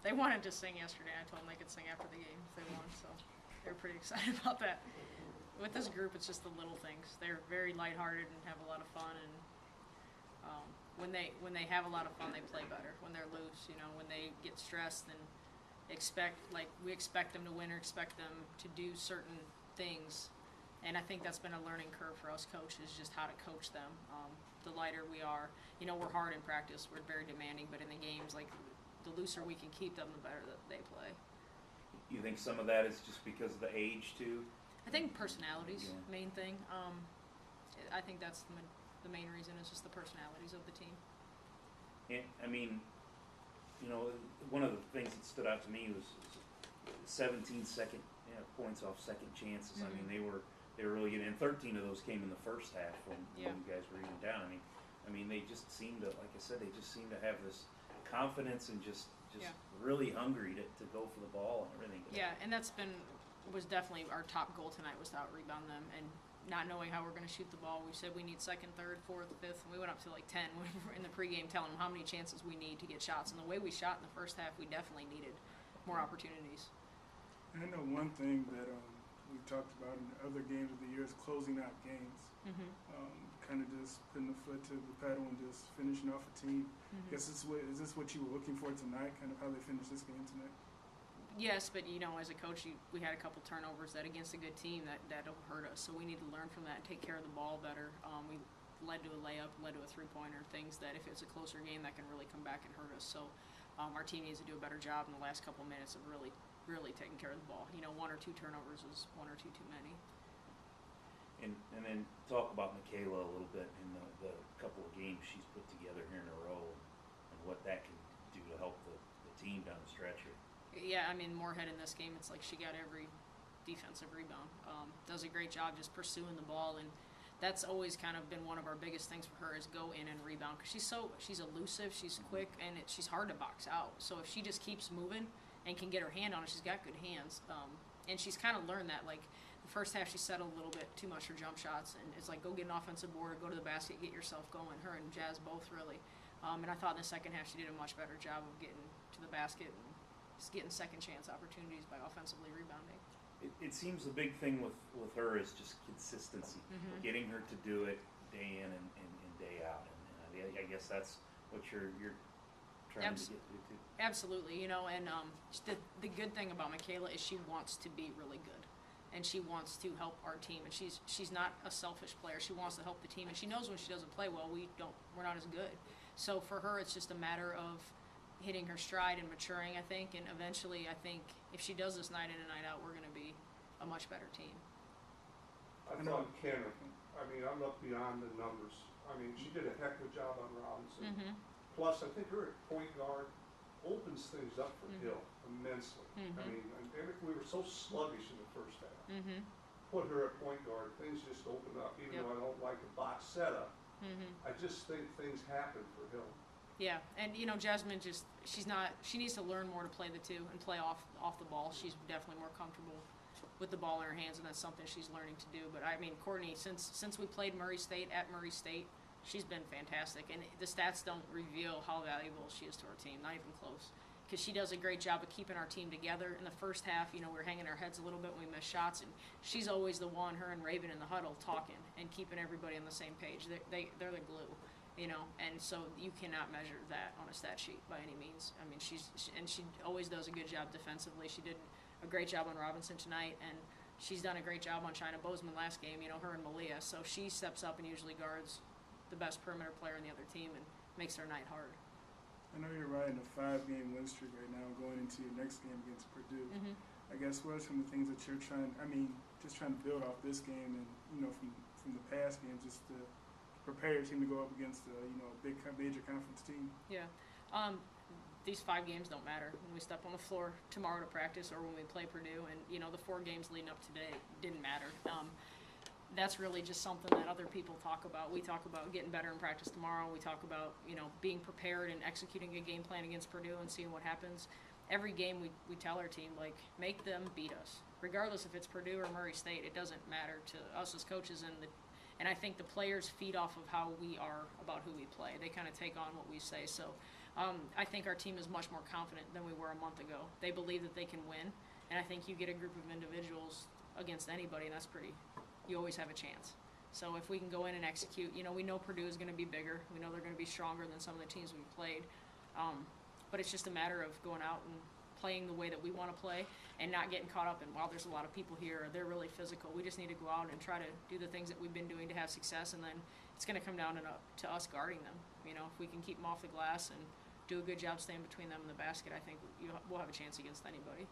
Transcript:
They wanted to sing yesterday. I told them they could sing after the game if they want, so they were pretty excited about that. With this group, it's just the little things. They're very lighthearted and have a lot of fun, and when they have a lot of fun, they play better. When they're loose, when they get stressed and we expect them to win or expect them to do certain things. And I think that's been a learning curve for us coaches, just how to coach them. The lighter we are, we're hard in practice, we're very demanding, but in the games, the looser we can keep them, the better that they play. You think some of that is just because of the age too? I think personalities, main thing. I think that's the main reason is just the personalities of the team. And, I mean, one of the things that stood out to me was 17 second points off second chances. Mm-hmm. I mean, they were really good, and 13 of those came in the first half when you guys were even down. I mean, they just seemed to, like I said, they just seemed to have this confidence and just really hungry to go for the ball and everything. Yeah, and was definitely our top goal tonight, was to out-rebound them, and not knowing how we're going to shoot the ball. We said we need second, third, fourth, fifth, and we went up to 10 in the pregame, telling them how many chances we need to get shots. And the way we shot in the first half, we definitely needed more opportunities. And I know one thing that we've talked about in the other games of the year is closing out games. Mm-hmm. Kind of just putting the foot to the pedal and just finishing off a team. Mm-hmm. Is this what you were looking for tonight, kind of how they finished this game tonight? Yes, but as a coach, we had a couple turnovers that against a good team that'll hurt us. So we need to learn from that and take care of the ball better. We led to a layup, led to a three-pointer, things that if it's a closer game that can really come back and hurt us. So our team needs to do a better job in the last couple of minutes of really taking care of the ball. One or two turnovers is one or two too many. And then talk about Makayla a little bit in the couple of games she's put together here in a row and what that can do to help the team down the stretch here. Yeah, I mean, Moorhead in this game, it's like she got every defensive rebound. Does a great job just pursuing the ball, and that's always kind of been one of our biggest things for her is go in and rebound, because she's elusive, she's quick, and she's hard to box out. So if she just keeps moving and can get her hand on it, she's got good hands, and she's kind of learned that. Like the first half, she settled a little bit too much for jump shots, and it's like go get an offensive board, go to the basket, get yourself going. Her and Jazz both really, and I thought in the second half she did a much better job of getting to the basket and just getting second chance opportunities by offensively rebounding. It seems the big thing with her is just consistency, getting her to do it day in and day out, and I guess that's what you're trying to get to too. Absolutely, and the good thing about Makayla is she wants to be really good, and she wants to help our team, and she's not a selfish player. She wants to help the team, and she knows when she doesn't play well, we're not as good. So for her, it's just a matter of hitting her stride and maturing, I think, and eventually I think if she does this night in and night out, we're going to be a much better team. I thought Kenner, I'm up beyond the numbers. She did a heck of a job on Robinson. Mm-hmm. Plus, I think her at point guard opens things up for Hill immensely. Mm-hmm. We were so sluggish in the first half. Mm-hmm. Put her at point guard, things just open up. Even though I don't like the box setup, I just think things happen for Hill. Yeah, and Jasmine she needs to learn more to play the two and play off the ball. She's definitely more comfortable with the ball in her hands, and that's something she's learning to do. But Courtney, since we played Murray State at Murray State, she's been fantastic, and the stats don't reveal how valuable she is to our team, not even close. Because she does a great job of keeping our team together. In the first half, we're hanging our heads a little bit when we miss shots, and she's always the one, her and Raven in the huddle, talking and keeping everybody on the same page. They're the glue. And so you cannot measure that on a stat sheet by any means. She always does a good job defensively. She did a great job on Robinson tonight, and she's done a great job on China Bozeman last game, her and Malia. So she steps up and usually guards the best perimeter player in the other team and makes their night hard. I know you're riding a 5-game win streak right now, going into your next game against Purdue. Mm-hmm. I guess what are some of the things that you're trying to build off this game and, from the past games, just to prepare your team to go up against a major conference team? Yeah. These 5 games don't matter when we step on the floor tomorrow to practice or when we play Purdue. And, the 4 games leading up today didn't matter. That's really just something that other people talk about. We talk about getting better in practice tomorrow. We talk about, being prepared and executing a game plan against Purdue and seeing what happens. Every game we tell our team, make them beat us. Regardless if it's Purdue or Murray State, it doesn't matter to us as coaches, and I think the players feed off of how we are about who we play. They kind of take on what we say. So I think our team is much more confident than we were a month ago. They believe that they can win, and I think you get a group of individuals against anybody, and you always have a chance. So if we can go in and execute, we know Purdue is going to be bigger. We know they're going to be stronger than some of the teams we've played. But it's just a matter of going out and playing the way that we want to play and not getting caught up in, wow, there's a lot of people here, or they're really physical. We just need to go out and try to do the things that we've been doing to have success, and then it's going to come down to us guarding them. If we can keep them off the glass and do a good job staying between them and the basket, I think we'll have a chance against anybody.